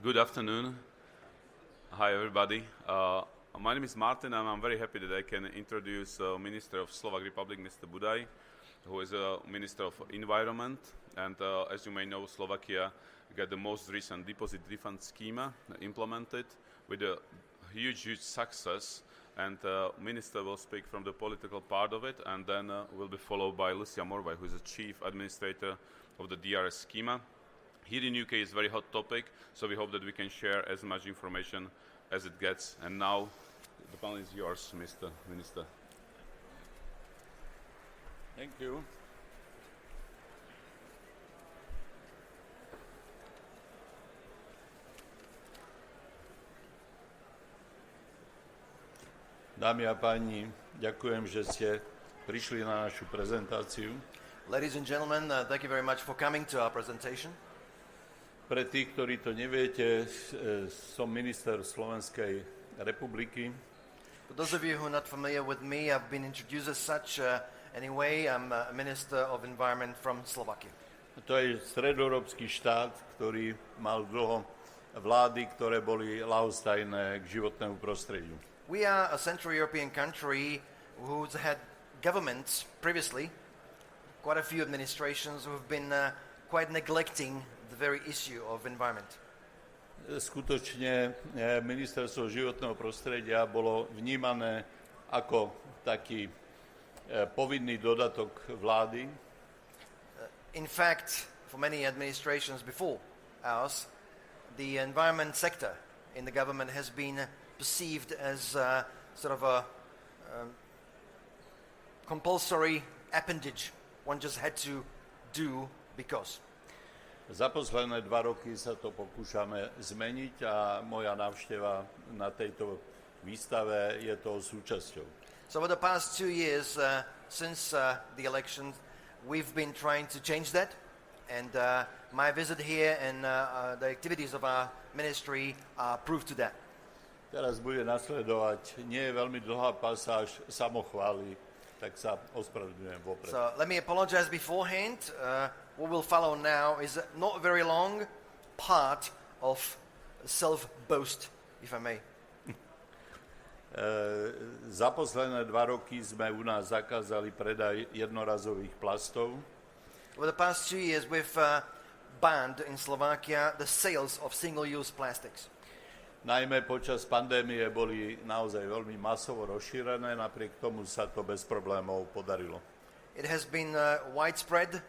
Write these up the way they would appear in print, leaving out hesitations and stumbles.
Good afternoon. Hi, everybody. My name is Martin, and I'm very happy that I can introduce Minister of Slovak Republic, Mr. Budaj, who is a Minister of Environment. And as you may know, Slovakia got the most recent deposit refund scheme implemented with a huge success. And Minister will speak from the political part of it, and then will be followed by Lucia Morvai, who is the Chief Administrator of the DRS scheme. Here in UK is a very hot topic, so we hope that we can share as much information as it gets. And now, the panel is yours, Mr. Minister. Thank you. Dámy a páni, ďakujem, že ste prišli na našu prezentáciu. Ladies and gentlemen, thank you very much for coming to our presentation. Pre tých, ktorí to neviete, som minister Slovenskej republiky. For those of you who are not familiar with me, I've been introduced as such. Anyway, I'm a Minister of Environment from Slovakia. To je stredoeurópsky štát, ktorý mal dlho vlády, ktoré boli ľahostajné k životnému prostrediu. We are a Central European country who's had governments previously, quite a few administrations who have been quite neglecting the very issue of environment. Skutočne ministerstvo životného prostredia bolo vnímané ako taký povinný dodatok vlády. In fact, for many administrations before ours, the environment sector in the government has been perceived as sort of a compulsory appendage. One just had to do because. Za posledné 2 roky sa to pokúšame zmeniť a moja návšteva na tejto výstave je toho súčasťou. So over the past 2 years, since the election, we've been trying to change that. And my visit here and the activities of our ministry are proof to that. Teraz bude nasledovať nie je veľmi dlhá pasáž samochvály, tak sa ospravedlňujem vopred. So let me apologize beforehand. What will follow now is not a very long part of self-boast, if I may. Za posledné 2 roky sme u nás zakázali predaj jednorazových plastov. Over the past 2 years, we've banned in Slovakia the sales of single-use plastics. Najmä počas pandémie boli naozaj veľmi masovo rozšírené, napriek tomu sa to bez problémov podarilo. It has been widespread,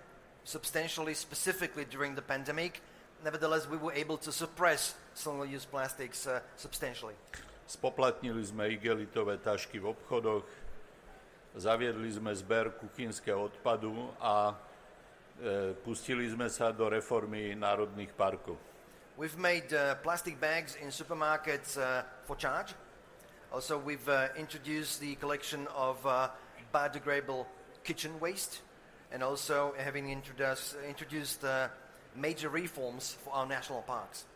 substantially, specifically during the pandemic. Nevertheless, we were able to suppress single-use plastics substantially. Spoplatnili sme igelitové tašky v obchodoch, zaviedli sme zber kuchynského odpadu a pustili sme sa do reformy národných parkov. We've made plastic bags in supermarkets for charge. Also, we've introduced the collection of biodegradable kitchen waste, and also having introduced major reforms for our national parks.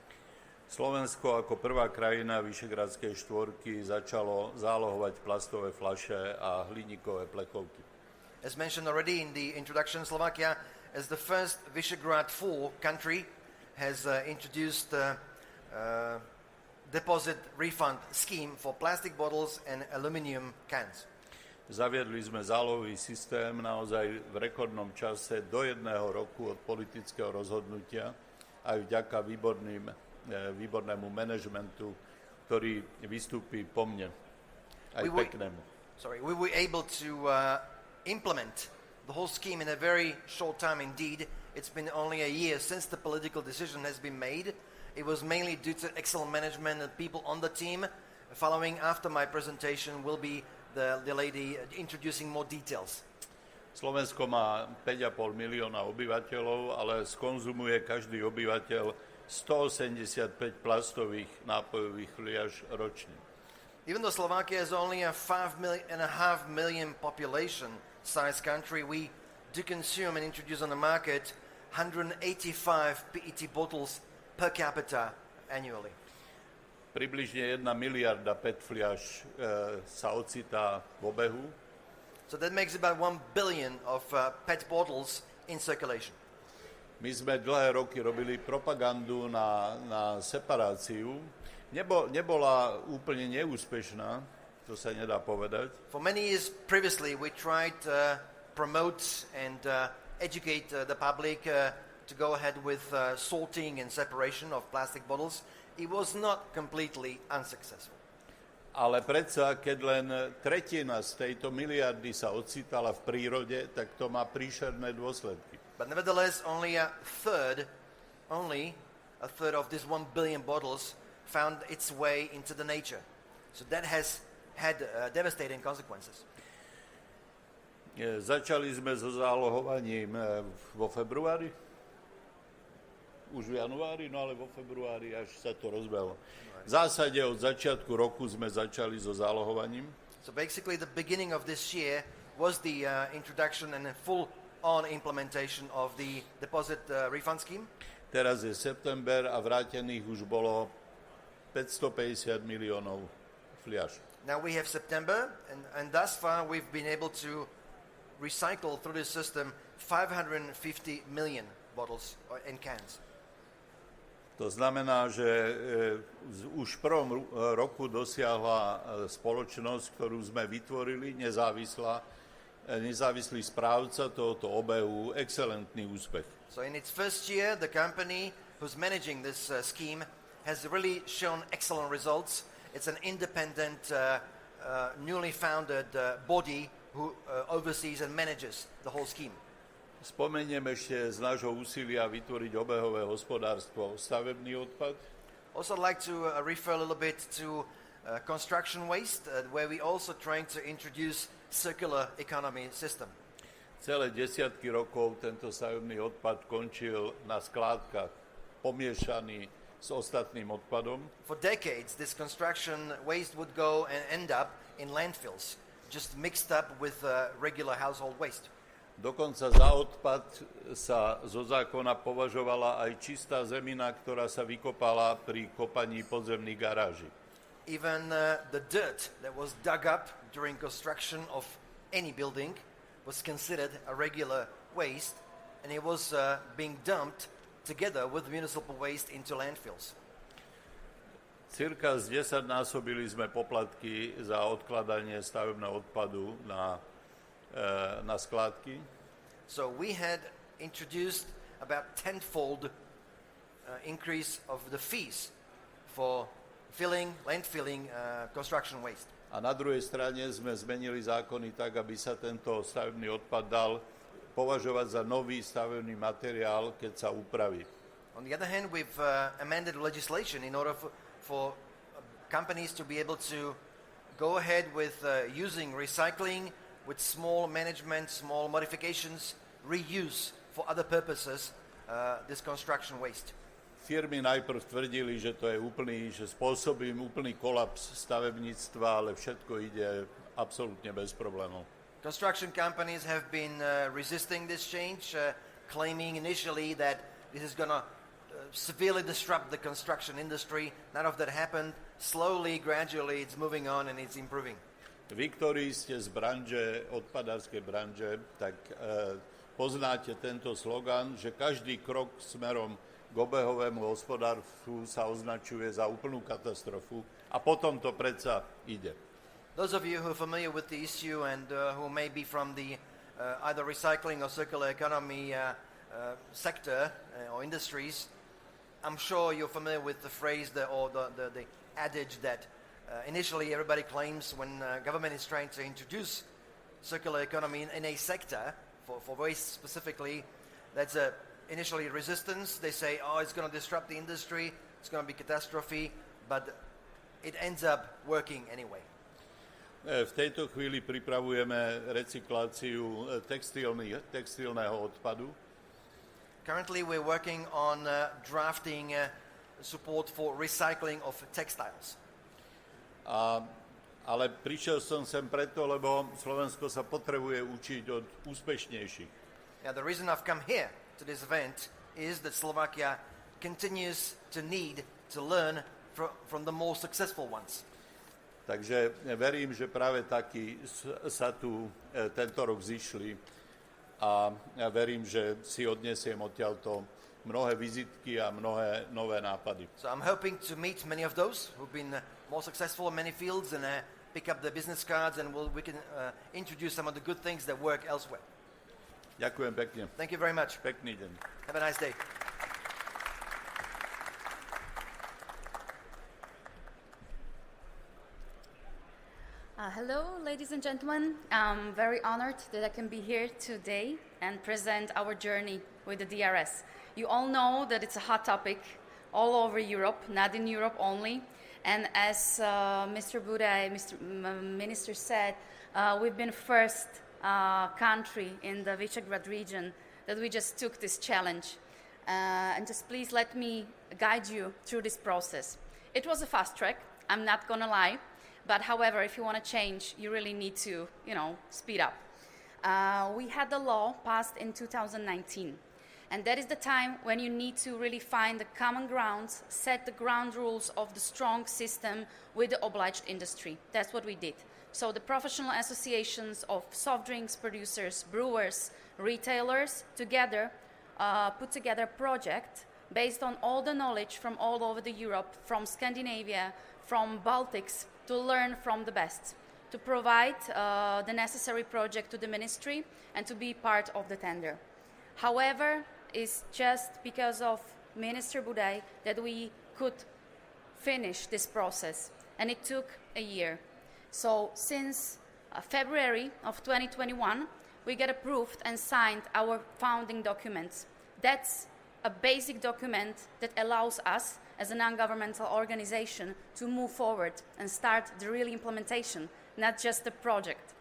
Slovensko ako prvá krajina Vyšehradskej štvorky začalo zálohovať plastové fľaše a hliníkové plechovky. As mentioned already in the introduction, Slovakia, as the first Visegrad 4 country, has introduced deposit refund scheme for plastic bottles and aluminum cans. Zaviedli sme zálohový systém naozaj v rekordnom čase do 1 roku od politického rozhodnutia aj vďaka výbornému manažmentu, ktorý vystúpi po mne, aj peknému. We were able to implement the whole scheme in a very short time indeed. It's been only a year since the political decision has been made. It was mainly due to excellent management and people on the team. Following after my presentation will be the lady introducing more details. Slovensko má 5,5 milióna obyvateľov, ale skonzumuje každý obyvateľ 185 plastových nápojových fliaž ročne. Even though Slovakia is only a 5.5 million population size country, we do consume and introduce on the market 185 PET bottles per capita annually. Približne 1 miliarda PET fliaž sa ocitá v obehu. So that makes about 1 billion of PET bottles in circulation. My sme dlhé roky robili propagandu na separáciu. Nebola úplne neúspešná, to sa nedá povedať. For many years previously, we tried to promote and educate the public to go ahead with sorting and separation of plastic bottles. It was not completely unsuccessful. Ale predsa, keď len tretina z tejto miliardy sa ocitala v prírode, tak to má príšerné dôsledky. But nevertheless, only a third of this 1 billion bottles found its way into the nature. So that has had devastating consequences. Začali sme so zálohovaním vo februári. Už v januári, no ale vo februári až sa to rozbehlo. V zásade od začiatku roku sme začali so zálohovaním. So basically the beginning of this year was the introduction and full-on implementation of the deposit refund scheme. Teraz je september a vrátených už bolo 550 miliónov fliaš. Now we have September, and thus far we've been able to recycle through this system 550 million bottles and cans. To znamená, že už v prvom roku dosiahla spoločnosť, ktorú sme vytvorili, nezávislý správca tohoto obehu, excelentný úspech. So in its first year, the company who's managing this scheme has really shown excellent results. It's an independent, newly founded body who oversees and manages the whole scheme. Spomeniem ešte z nášho úsilia vytvoriť obehové hospodárstvo stavebný odpad. Also I'd like to refer a little bit to construction waste, where we also trying to introduce circular economy system. Celé desiatky rokov tento stavebný odpad končil na skládkach pomiešaný s ostatným odpadom. For decades, this construction waste would go and end up in landfills, just mixed up with regular household waste. Dokonca za odpad sa zo zákona považovala aj čistá zemina, ktorá sa vykopala pri kopaní podzemných garáží. Even the dirt that was dug up during construction of any building was considered a regular waste, and it was being dumped together with municipal waste into landfills. Cirka z 10-násobili sme poplatky za odkladanie stavebného odpadu na skládky. So we had introduced about tenfold increase of the fees for landfilling construction waste. A na druhej strane sme zmenili zákony tak, aby sa tento stavebný odpad dal považovať za nový stavebný materiál, keď sa upraví. On the other hand, we've amended legislation in order for companies to be able to go ahead with using recycling with small management, small modifications, reuse for other purposes this construction waste. Firmy najprv tvrdili, že to je spôsobím úplný kolaps stavebníctva, ale všetko ide absolútne bez problémov. Construction companies have been resisting this change, claiming initially that this is going to severely disrupt the construction industry. None of that happened. Slowly, gradually, it's moving on and it's improving. Vy, ktorí ste z branže, odpadárskej branže, tak poznáte tento slogan, že každý krok smerom k obehovému hospodárstvu sa označuje za úplnú katastrofu a potom to predsa ide. Those of you who are familiar with the issue and who may be from the either recycling or circular economy sector or industries, I'm sure you're familiar with the phrase or the adage that initially everybody claims when government is trying to introduce circular economy in a sector, for waste specifically, that's initially resistance. They say, oh, it's going to disrupt the industry, it's going to be catastrophe, but it ends up working anyway. V tejto chvíli pripravujeme recykláciu textilného odpadu. Currently we're working on drafting support for recycling of textiles. Ale prišiel som sem preto, lebo Slovensko sa potrebuje učiť od úspešnejších. Now the reason I've come here to this event is that Slovakia continues to need to learn from the more successful ones. Takže verím, že práve takí sa tu tento rok zišli a ja verím, že si odnesiem odtiaľto mnohé vizitky a mnohé nové nápady. So I'm hoping to meet many of those who've been more successful in many fields and pick up the business cards and we can introduce some of the good things that work elsewhere. Ďakujem pekne. Thank you very much. Pekný deň. Have a nice day. Hello, ladies and gentlemen. I'm very honored that I can be here today and present our journey with the DRS. You all know that it's a hot topic all over Europe, not in Europe only. And as Mr. Budaj, Minister said, we've been first country in the Visegrad region that we just took this challenge. And just please let me guide you through this process. It was a fast track, I'm not gonna lie. But however, if you want to change, you really need to, speed up. We had the law passed in 2019. And that is the time when you need to really find the common grounds, set the ground rules of the strong system with the obliged industry. That's what we did. So the professional associations of soft drinks producers, brewers, retailers together put together a project based on all the knowledge from all over the Europe, from Scandinavia, from Baltics, to learn from the best, to provide the necessary project to the ministry and to be part of the tender. However, it's just because of Minister Budaj that we could finish this process, and it took a year. So since February of 2021, we get approved and signed our founding documents. That's a basic document that allows us as a non-governmental organization to move forward and start the real implementation, not just the project.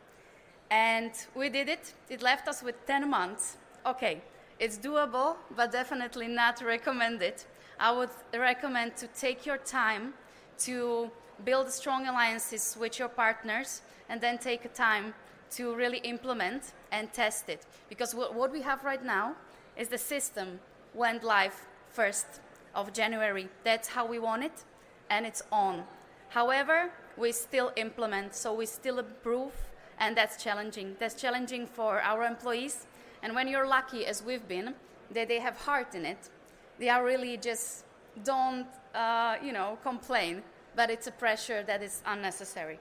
And we did it. It left us with 10 months. Okay, it's doable, but definitely not recommended. I would recommend to take your time to build strong alliances with your partners and then take a time to really implement and test it. Because what we have right now is the system went live 1st of January. That's how we want it, and it's on. However, we still implement, so we still improve, and that's challenging. That's challenging for our employees, and when you're lucky, as we've been, that they have heart in it, they are really just don't, complain, but it's a pressure that is unnecessary.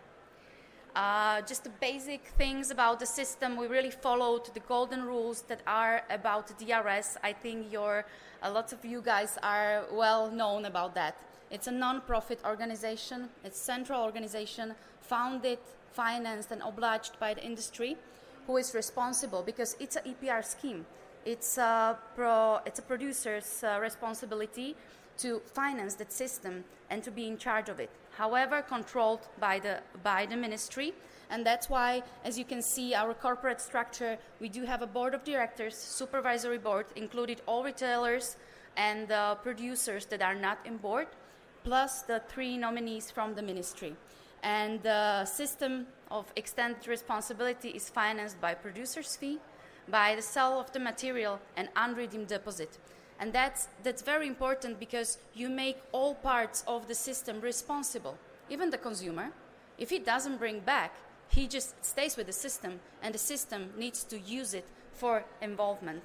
Just the basic things about the system, we really followed the golden rules that are about the DRS. I think a lot of you guys are well known about that. It's a non-profit organization. It's a central organization founded, financed, and obliged by the industry, who is responsible because it's an EPR scheme. It's a producer's responsibility to finance that system and to be in charge of it. However, controlled by the ministry, and that's why, as you can see, our corporate structure, we do have a board of directors, supervisory board, included all retailers and producers that are not in board, plus the 3 nominees from the ministry. And the system of extended responsibility is financed by producer's fee, by the sale of the material, and unredeemed deposit. And that's very important because you make all parts of the system responsible. Even the consumer, if he doesn't bring back, he just stays with the system, and the system needs to use it for involvement.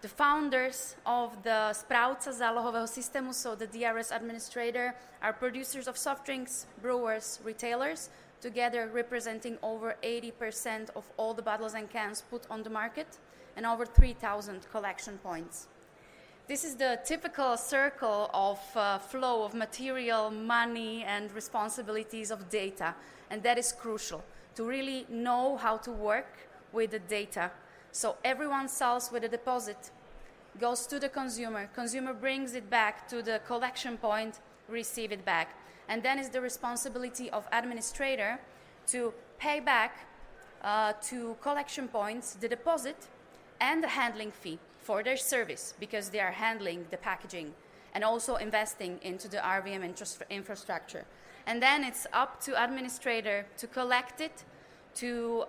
The founders of the správca zálohového systému, so the DRS administrator, are producers of soft drinks, brewers, retailers, together representing over 80% of all the bottles and cans put on the market, and over 3,000 collection points. This is the typical circle of flow of material, money, and responsibilities of data, and that is crucial to really know how to work with the data. So everyone sells with a deposit, goes to the consumer brings it back to the collection point, receive it back. And then is the responsibility of administrator to pay back to collection points the deposit and the handling fee for their service, because they are handling the packaging and also investing into the RVM infrastructure. And then it's up to administrator to collect it, to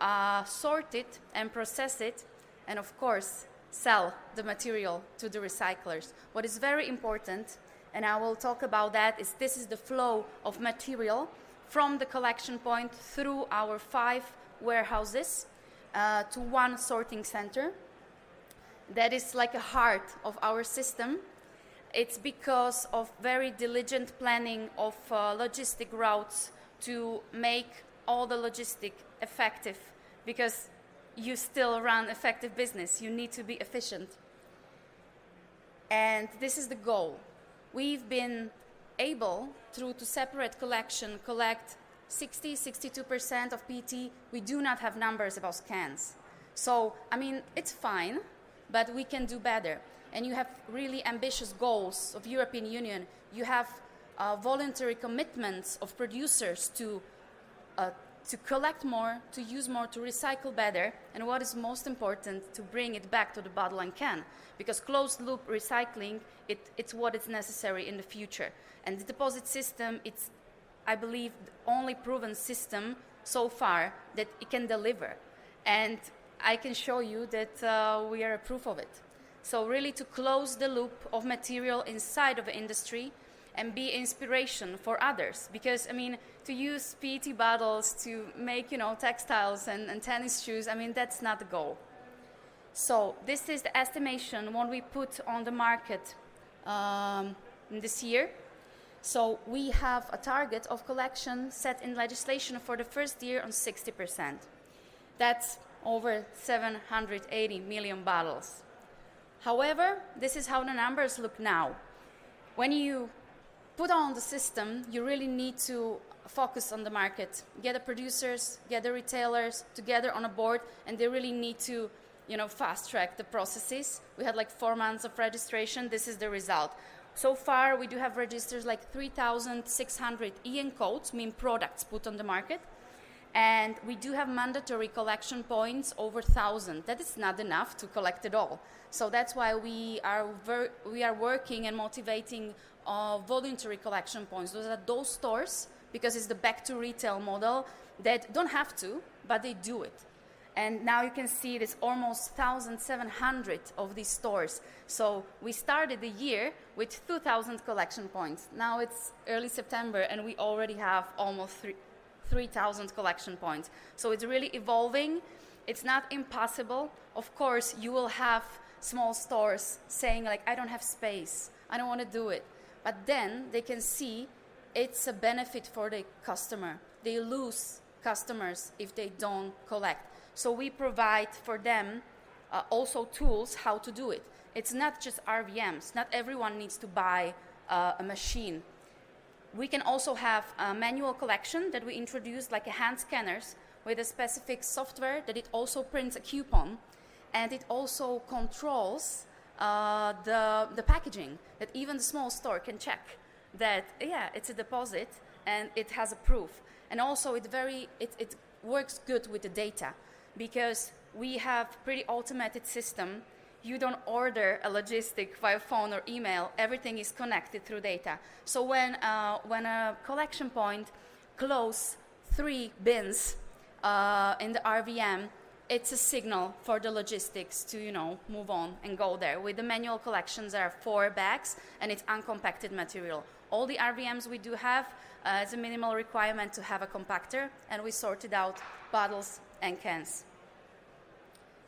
sort it and process it, and of course sell the material to the recyclers. What is very important, and I will talk about that, is this is the flow of material from the collection point through our 5 warehouses to one sorting center, that is like a heart of our system. It's because of very diligent planning of logistic routes to make all the logistic effective, because you still run effective business. You need to be efficient. And this is the goal. We've been able, through to separate collection, collect 60-62% of PET. We do not have numbers about cans. So, I mean, it's fine, but we can do better. And you have really ambitious goals of European Union. You have voluntary commitments of producers to collect more, to use more, to recycle better, and what is most important, to bring it back to the bottle and can. Because closed-loop recycling, it's what is necessary in the future. And the deposit system, it's, I believe, the only proven system so far that it can deliver. And I can show you that we are a proof of it. So really to close the loop of material inside of the industry and be inspiration for others. Because, I mean, to use PET bottles to make, textiles and tennis shoes, I mean, that's not the goal. So this is the estimation when we put on the market this year. So we have a target of collection set in legislation for the first year on 60%. That's over 780 million bottles. However, this is how the numbers look now. When you put on the system, you really need to focus on the market. Get the producers, get the retailers together on a board, and they really need to, fast track the processes. We had like 4 months of registration. This is the result. So far, we do have registered like 3,600 EN codes, mean products put on the market. And we do have mandatory collection points over 1,000. That is not enough to collect it all. So that's why we are working and motivating voluntary collection points. Those are those stores, because it's the back to retail model, that don't have to, but they do it. And now you can see there's almost 1,700 of these stores. So we started the year with 2,000 collection points. Now it's early September and we already have almost 3,000 collection points. So it's really evolving. It's not impossible. Of course, you will have small stores saying like, I don't have space, I don't want to do it. But then they can see it's a benefit for the customer. They lose customers if they don't collect. So we provide for them also tools how to do it. It's not just RVMs. Not everyone needs to buy a machine. We can also have a manual collection that we introduced, like a hand scanners with a specific software that it also prints a coupon, and it also controls the packaging, that even the small store can check that, yeah, it's a deposit and it has a proof. And also it works good with the data, because we have pretty automated system. You don't order a logistic via phone or email. Everything is connected through data. So when a collection point close 3 bins in the RVM, it's a signal for the logistics to, move on and go there. With the manual collections, there are 4 bags, and it's uncompacted material. All the RVMs we do have, it's a minimal requirement to have a compactor, and we sorted out bottles and cans.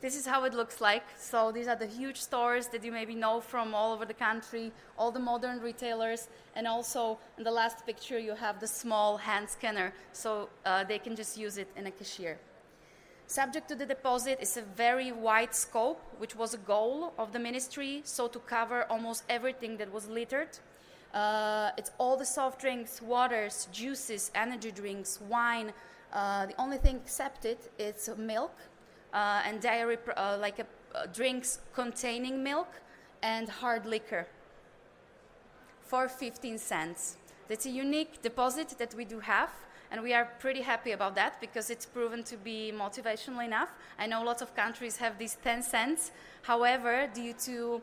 This is how it looks like. So these are the huge stores that you maybe know from all over the country, all the modern retailers, and also in the last picture you have the small hand scanner, so they can just use it in a cashier. Subject to the deposit is a very wide scope, which was a goal of the ministry, so to cover almost everything that was littered. It's all the soft drinks, waters, juices, energy drinks, wine. The only thing accepted is milk and dairy, drinks containing milk, and hard liquor for 15 cents. That's a unique deposit that we do have, and we are pretty happy about that because it's proven to be motivational enough. I know lots of countries have these 10 cents. However, due to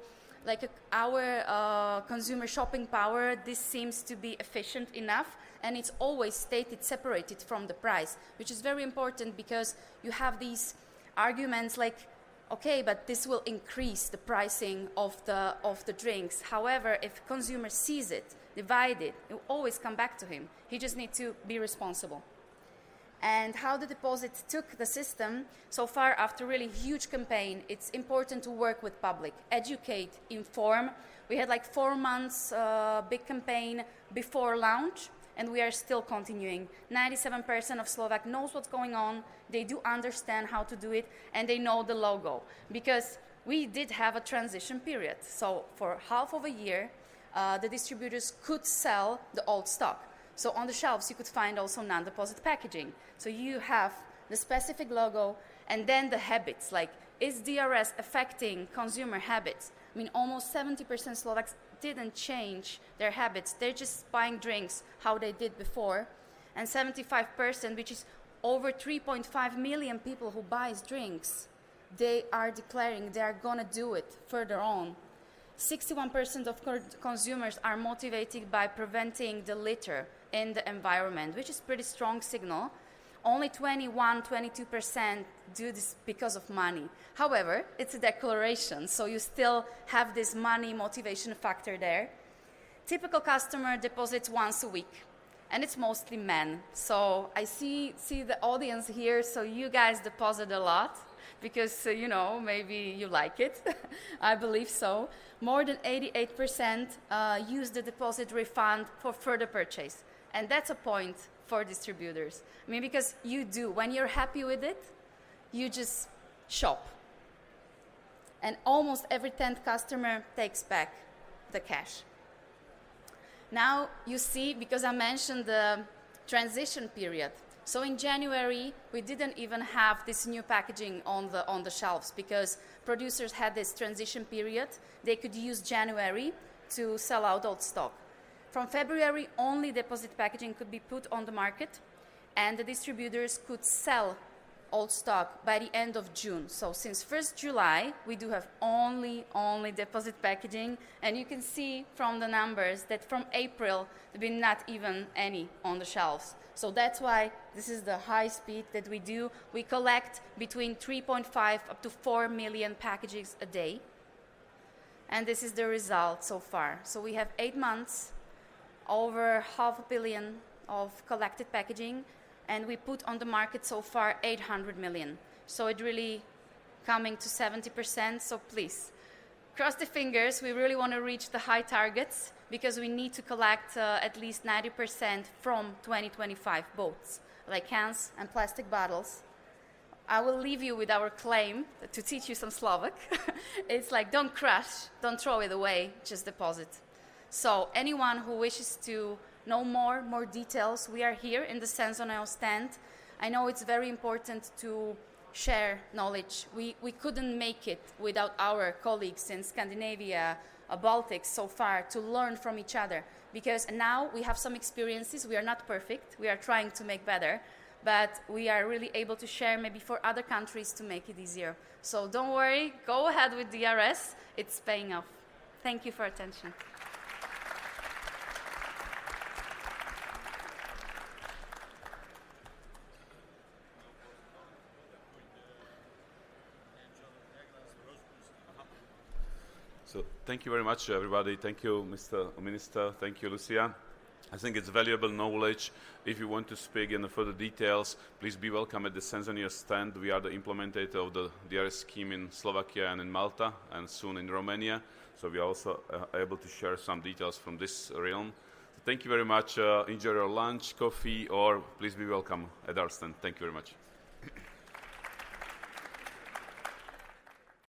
our consumer shopping power, this seems to be efficient enough, and it's always stated separated from the price, which is very important because you have these arguments like, okay, but this will increase the pricing of the drinks. However, if consumer sees it, divide it will always come back to him. He just needs to be responsible. And how the deposit took the system, so far after really huge campaign, it's important to work with public, educate, inform. We had like 4 months big campaign before launch, and we are still continuing. 97% of Slovak knows what's going on, they do understand how to do it, and they know the logo. Because we did have a transition period. So for half of a year, the distributors could sell the old stock. So on the shelves, you could find also non-deposit packaging. So you have the specific logo and then the habits, like is DRS affecting consumer habits? I mean, almost 70% Slovaks didn't change their habits. They're just buying drinks how they did before. And 75%, which is over 3.5 million people who buys drinks, they are declaring they are going to do it further on. 61% of consumers are motivated by preventing the litter in the environment, which is pretty strong signal. Only 22% do this because of money. However, it's a declaration, so you still have this money motivation factor there. Typical customer deposits once a week, and it's mostly men. So I see the audience here, so you guys deposit a lot because, maybe you like it. I believe so. More than 88% use the deposit refund for further purchase. And that's a point for distributors. I mean, because you do. When you're happy with it, you just shop. And almost every 10th customer takes back the cash. Now you see, because I mentioned the transition period. So in January, we didn't even have this new packaging on the shelves because producers had this transition period. They could use January to sell out old stock. From February, only deposit packaging could be put on the market, and the distributors could sell old stock by the end of June. So since 1st July, we do have only deposit packaging, and you can see from the numbers that from April, there will be not even any on the shelves. So that's why this is the high speed that we do. We collect between 3.5 up to 4 million packages a day, and this is the result so far. So we have 8 months, over 500 million of collected packaging, and we put on the market so far 800 million. So it really coming to 70%, so please, cross the fingers. We really want to reach the high targets because we need to collect at least 90% from 2025, both like cans and plastic bottles. I will leave you with our claim to teach you some Slovak. It's like, don't crush, don't throw it away, just deposit. So anyone who wishes to know more details, we are here in the Sensoneo stand. I know it's very important to share knowledge. We couldn't make it without our colleagues in Scandinavia, Baltics so far, to learn from each other. Because now we have some experiences. We are not perfect. We are trying to make better. But we are really able to share maybe for other countries to make it easier. So don't worry. Go ahead with DRS. It's paying off. Thank you for attention. So thank you very much, everybody. Thank you, Mr. Minister. Thank you, Lucia. I think it's valuable knowledge. If you want to speak in the further details, please be welcome at the Sensoneo stand. We are the implementator of the DRS scheme in Slovakia and in Malta, and soon in Romania. So we are also able to share some details from this realm. So thank you very much. Enjoy your lunch, coffee, or please be welcome at our stand. Thank you very much.